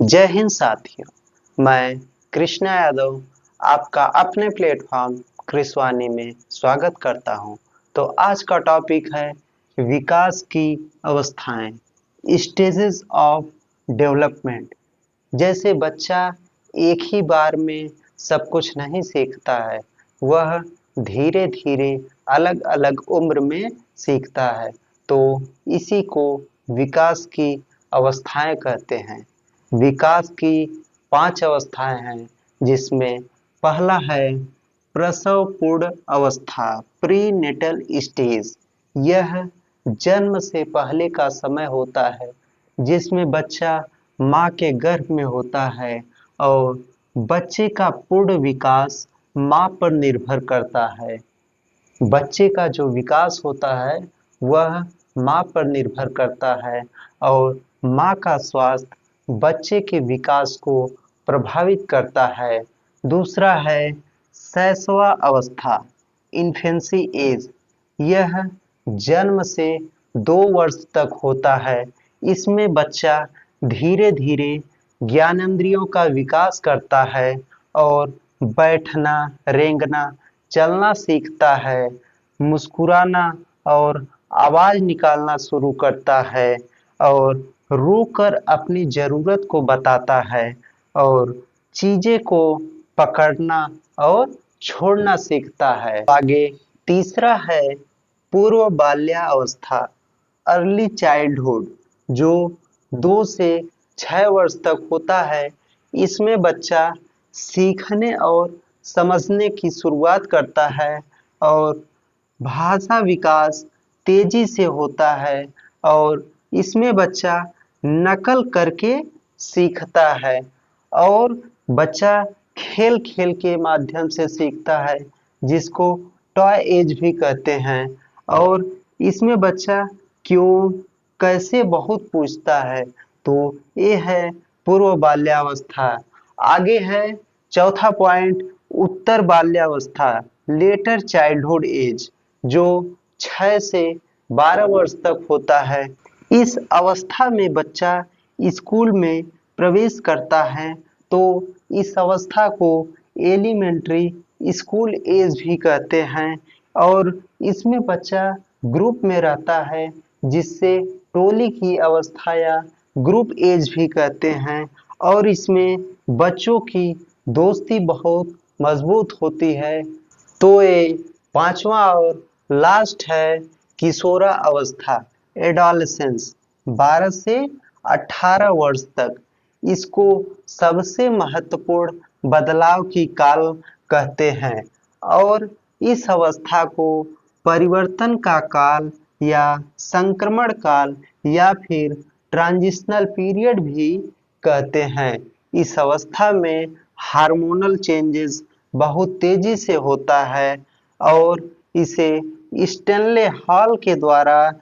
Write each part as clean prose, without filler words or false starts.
जय हिंद साथियों, मैं कृष्णा यादव आपका अपने प्लेटफॉर्म कृषवानी में स्वागत करता हूं। तो आज का टॉपिक है विकास की अवस्थाएं, स्टेजेस ऑफ डेवलपमेंट। जैसे बच्चा एक ही बार में सब कुछ नहीं सीखता है, वह धीरे धीरे अलग अलग उम्र में सीखता है। तो इसी को विकास की अवस्थाएं कहते हैं। विकास की 5 अवस्थाएं हैं, जिसमें पहला है प्रसव पूर्व अवस्था, प्री नेटल स्टेज। यह जन्म से पहले का समय होता है, जिसमें बच्चा माँ के गर्भ में होता है और बच्चे का पूर्ण विकास माँ पर निर्भर करता है। बच्चे का जो विकास होता है वह माँ पर निर्भर करता है और माँ का स्वास्थ्य बच्चे के विकास को प्रभावित करता है। दूसरा है शैशव अवस्था, इन्फेंसी एज। यह जन्म से 2 वर्ष तक होता है। इसमें बच्चा धीरे धीरे ज्ञानेंद्रियों का विकास करता है और बैठना, रेंगना, चलना सीखता है, मुस्कुराना और आवाज निकालना शुरू करता है और रोकर अपनी जरूरत को बताता है और चीजें को पकड़ना और छोड़ना सीखता है। आगे तीसरा है पूर्व बाल्यावस्था, अर्ली चाइल्डहुड, जो 2 से 6 वर्ष तक होता है। इसमें बच्चा सीखने और समझने की शुरुआत करता है और भाषा विकास तेजी से होता है और इसमें बच्चा नकल करके सीखता है और बच्चा खेल खेल के माध्यम से सीखता है, जिसको टॉय एज भी कहते हैं। और इसमें बच्चा क्यों, कैसे बहुत पूछता है। तो ये है पूर्व बाल्यावस्था। आगे है चौथा पॉइंट, उत्तर बाल्यावस्था, लेटर चाइल्डहुड एज, जो 6 से 12 वर्ष तक होता है। इस अवस्था में बच्चा स्कूल में प्रवेश करता है। तो इस अवस्था को एलिमेंट्री स्कूल एज भी कहते हैं और इसमें बच्चा ग्रुप में रहता है, जिससे टोली की अवस्था या ग्रुप एज भी कहते हैं। और इसमें बच्चों की दोस्ती बहुत मजबूत होती है। तो ये पांचवा और लास्ट है किशोरा अवस्था, एडोलेसेंस, 12 से 18 वर्ष तक। इसको सबसे महत्वपूर्ण बदलाव की काल कहते हैं और इस अवस्था को परिवर्तन का काल या संक्रमण काल या फिर ट्रांजिशनल पीरियड भी कहते हैं। इस अवस्था में हार्मोनल चेंजेस बहुत तेजी से होता है और इसे स्टेनले हॉल के द्वारा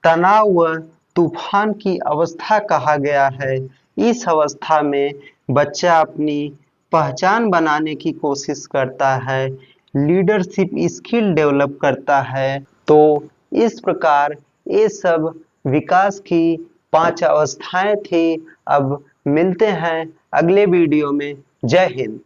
तनाव व तूफान की अवस्था कहा गया है। इस अवस्था में बच्चा अपनी पहचान बनाने की कोशिश करता है, लीडरशिप स्किल डेवलप करता है। तो इस प्रकार ये सब विकास की 5 अवस्थाएं थी। अब मिलते हैं अगले वीडियो में। जय हिंद।